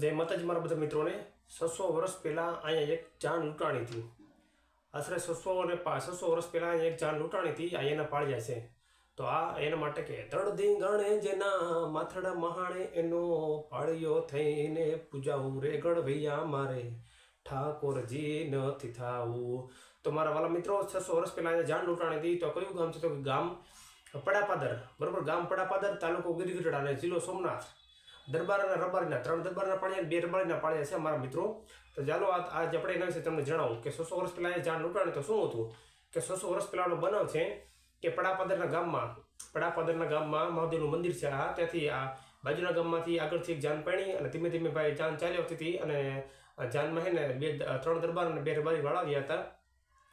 जय माताजी मारा બધા મિત્રોને 600 વર્ષ પહેલા અહીંયા એક જાન લૂંટાણી હતી। આશરે 600 વર્ષ પહેલા અહીંયા એક જાન લૂંટાણી હતી। અહીંયાના પાળિયા છે તો આ એના માટે કે તળદી ગણે જેના માથડા મહાણે એનો પાળિયો થઈને પૂજાવું રે ગળવૈયા મારે ઠાકોરજી નથી થાવું। તો મારા વાલા મિત્રો 600 વર્ષ પહેલા અહીંયા જાન લૂંટાણી હતી। તો કયું ગામ છે? તો ગામ પડાપાદર, બરાબર। ગામ પડાપાદર, તાલુકો ગિરગઢડા અને જિલ્લો સોમનાથ। दरबार रबारी त्रण दरबार पाड़िया बे रबारी पाड़िया है मारा मित्रों। तो चालो आज अपने एना विषे तमने जणावुं के 600 वर्ष पहला जान लूंटाणी तो शुं हतुं के 600 वर्ष पहलानो बनाव छे के पड़ापादरना गाममां महादेवनुं मंदिर छे। आ त्याथी आ बाजुना गाममांथी आगळथी एक जान पड़ी अने धीमे धीमे भाई जान चाली आवती हती अने जानमां है ने त्रण दरबार अने बे रबारी वळाव्या हता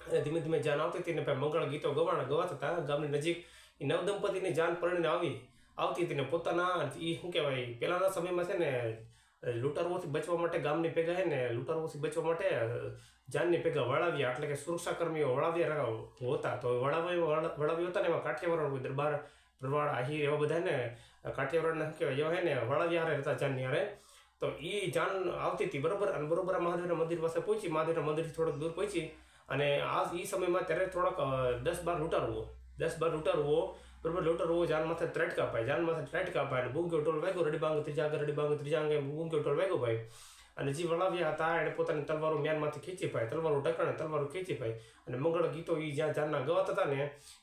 अने धीमे धीमे जान आवती हती ने मंगल गीतो गवाता हता। गामनी नजीक नवदंपतीनी जान परણીને આવતી હતી ને પોતાના એ શું કહેવાય પહેલાના સમયમાં છે ને લૂંટારુઓથી બચવા માટે ગામની ભેગા છે ને લૂંટારુઓથી બચવા માટે જાનની ભેગા વળાવ્યા, એટલે કે સુરક્ષાકર્મીઓ વળાવ્યા હતા। તો વળાવ્યા હતા ને એમાં કાઠિયાવાડ દરબાર પ્રવાળ આહિર એવા બધા ને કાઠિયાવાડના શું કહેવાય એવા હે ને વળાવ્યા હારે હતા જાનની હારે। તો એ જાન આવતી હતી બરોબર, અને બરોબર મહાદેવના મંદિર પાસે પહોંચી, મહાદેવના મંદિરથી થોડોક દૂર પહોંચી અને આ એ સમયમાં ત્યારે થોડાક 10-12 લૂંટારુઓ बराबर लूंटारुओ जान माथे त्रेटका पाए बूंग्यो टोल वाग्यो रडीबांग त्रीजा अंगे बूंग्यो टोल वाग्यो भाई अने जी वळाव्या हता एणे पोतानी तलवारो म्यानमांथी खींची पाई, तलवारो टकणे तलवारो खींची पाई अने मंगळ गीतो ई ज्यां जानना गवाता हता ने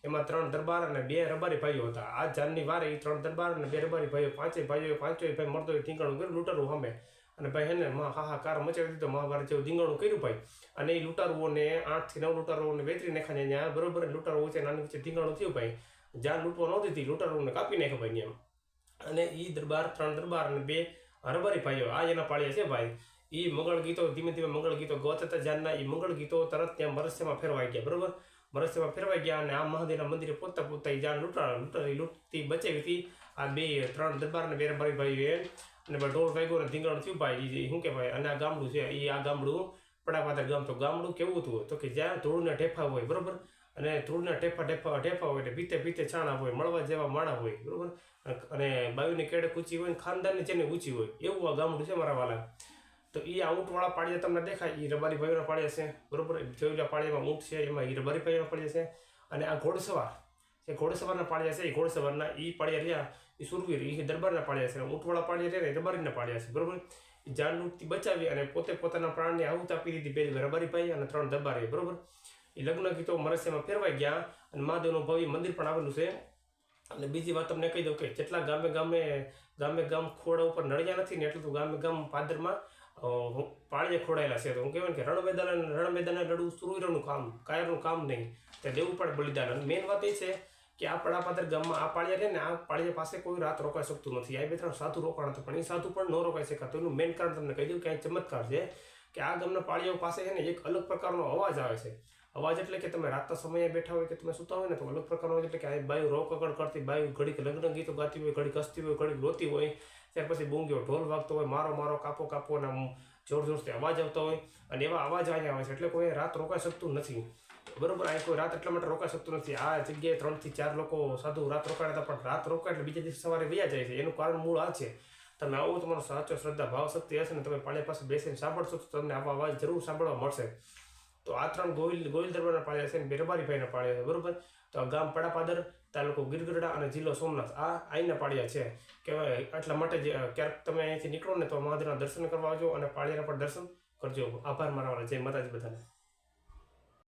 एमां 3 दरबार अने 2 रबारी भाईओ हता। आ जाननी वारे 3 दरबार अने 2 रबारी भाईओ પાંચેય ભાઈ मरदोए ઢીંગાણું કર્યું लूंटारू सामे અને ભાઈ હેને હાહાકાર મચાવી દીધો, મહાભારત જેવું ધીંગાણું કર્યું ભાઈ। અને એ લૂંટારુઓને 8 થી 9 લૂંટારુઓને વેતરી નાખ્યા ત્યાં બરોબર। લૂંટારુઓ વચ્ચે નાની વચ્ચે ધીંગાણું થયું ભાઈ, જાન લૂંટવા નહોતી હતી, લૂંટારુઓને કાપી નાખ્યા ભાઈ એમ। અને એ દરબાર 3 દરબાર અને 2 રબારી ભાઈઓ આ એના પાળિયા છે ભાઈ। એ મંગળ ગીતો ધીમે ધીમે મંગળ ગીતો ગવાતા હતા જાનના। એ મંગળ ગીતો તરત ત્યાં મરસ્યમાં ફેરવાઈ ગયા બરોબર, મરસ્યમાં ફેરવાઈ ગયા અને આ મહાદેવના મંદિરે પોતા એ જાન લૂંટતી બચાવી હતી આ 3 દરબાર અને 2 રબારી ભાઈઓએ। અને ઢોલ વાગ્યો અને ધીંગાણું થયું ભાઈ, શું કહેવાય અને આ ગામડું છે એ આ ગામડું પડાપાદર ગામ। તો ગામડું કેવું હતું તો કે જ્યાં ધૂળના ઢેફા હોય બરોબર, અને ધૂળના ઢેફા હોય એટલે પીતે છાણા હોય, મળવા જેવા માણા હોય બરોબર, અને બાયુની કેડક ઊંચી હોય ને ખાનદાનની જેને ઊંચી હોય એવું આ ગામડું છે મારા વાલા। તો એ આ ઊંટવાળા પાળિયા તમને દેખાય એ રબારી ભાઈઓના પાળિયા છે બરોબર। જોયેલા પાળિયામાં ઊંટ છે એમાં એ રબારી ભાઈઓના પાળિયા છે। અને આ ઘોડસવારના પાળિયા છે એ ઘોડસવારના એ પાળિયા રહ્યા એ સુરવીર એ દરબારના પાળિયા છે। ઊંટવાળા પાળિયા રહ્યા એ રબારીના પાળિયા છે બરોબર। જાન લૂંટથી બચાવી અને પોતે પોતાના પ્રાણને આહુત આપી દીધી, 2 રબારી ભાઈ અને 3 દરબારી બરોબર। એ લગ્ન ગીતો મરસ્યમાં ફેરવાઈ ગયા અને મહાદેવનું ભવ્ય મંદિર પણ આવેલું છે। અને બીજી વાત તમને કહી દઉં કે જેટલા ગામ ખોડા ઉપર નળિયા નથી ને એટલું તો ગામ પાદરમાં પાળિયા ખોડાયેલા છે। તો હું કહેવાય કે રણ મેદાને લડવું સુરવીરોનું કામ, કાયરનું કામ નહીં, તે દેવું પડે બલિદાન। અને મેઇન વાત એ છે કે આ પડાપાદર ગામમાં આ પાળિયા છે ને આ પાળિયા પાસે કોઈ રાત રોકાઈ શકતું નથી। આ 2-3 સાધુ રોકાણ હતા પણ એ સાધુ પણ ન રોકાઈ શકાતું। એનું મેઇન કારણ તમને કહી દઉં કે આ ચમત્કાર છે કે આ ગામના પાળિયાઓ પાસે છે ને એક અલગ પ્રકારનો અવાજ આવે છે। અવાજ એટલે કે તમે રાતના સમયે બેઠા હોય કે તમે સૂતા હોય ને તો અલગ પ્રકારનો અવાજ એટલે કે આ બાયું રોકકણ કરતી, બાયું ઘડીક લગ્ન ગીતો ગાતી હોય, ઘડીક હસતી હોય, ઘડીક રોતી હોય, ત્યાર પછી બૂંગ્યો ઢોલ વાગતો હોય, મારો કાપો અને જોરથી અવાજ આવતો હોય અને એવા અવાજ અહીંયા આવે છે એટલે કોઈ રાત રોકાઈ શકતું નથી બરોબર। અહીં કોઈ રાત એટલા માટે રોકાઈ શકતું નથી। આ જગ્યાએ 3 થી 4 લોકો સાધુ રાત રોકાયા હતા પણ રાત રોકાય એટલે બીજા દિવસે સવારે વયા જાય છે। એનું કારણ મૂળ આ છે, તમે આવો તમારો સાચો શ્રદ્ધા ભાવ શક્તિ હશે ને તમે પાળિયા પાસે બેસીને સાંભળશો તો તમને આવા અવાજ જરૂર સાંભળવા મળશે। તો આ 3 ગોવિલ દરબારના પાળિયા છે ને 2 રબારી ભાઈના પાળિયા છે બરોબર। તો ગામ પડાપાદર, તાલુકો ગિરગઢડા અને જિલ્લો સોમનાથ આ અહીંના પાળિયા છે કહેવાય। એટલા માટે જ ક્યારેક તમે અહીંથી નીકળો ને તો મહાદેવના દર્શન કરવા આવજો અને પાળિયાના પણ દર્શન કરજો। આભાર મારા વાળા, જય માતાજી બધાને।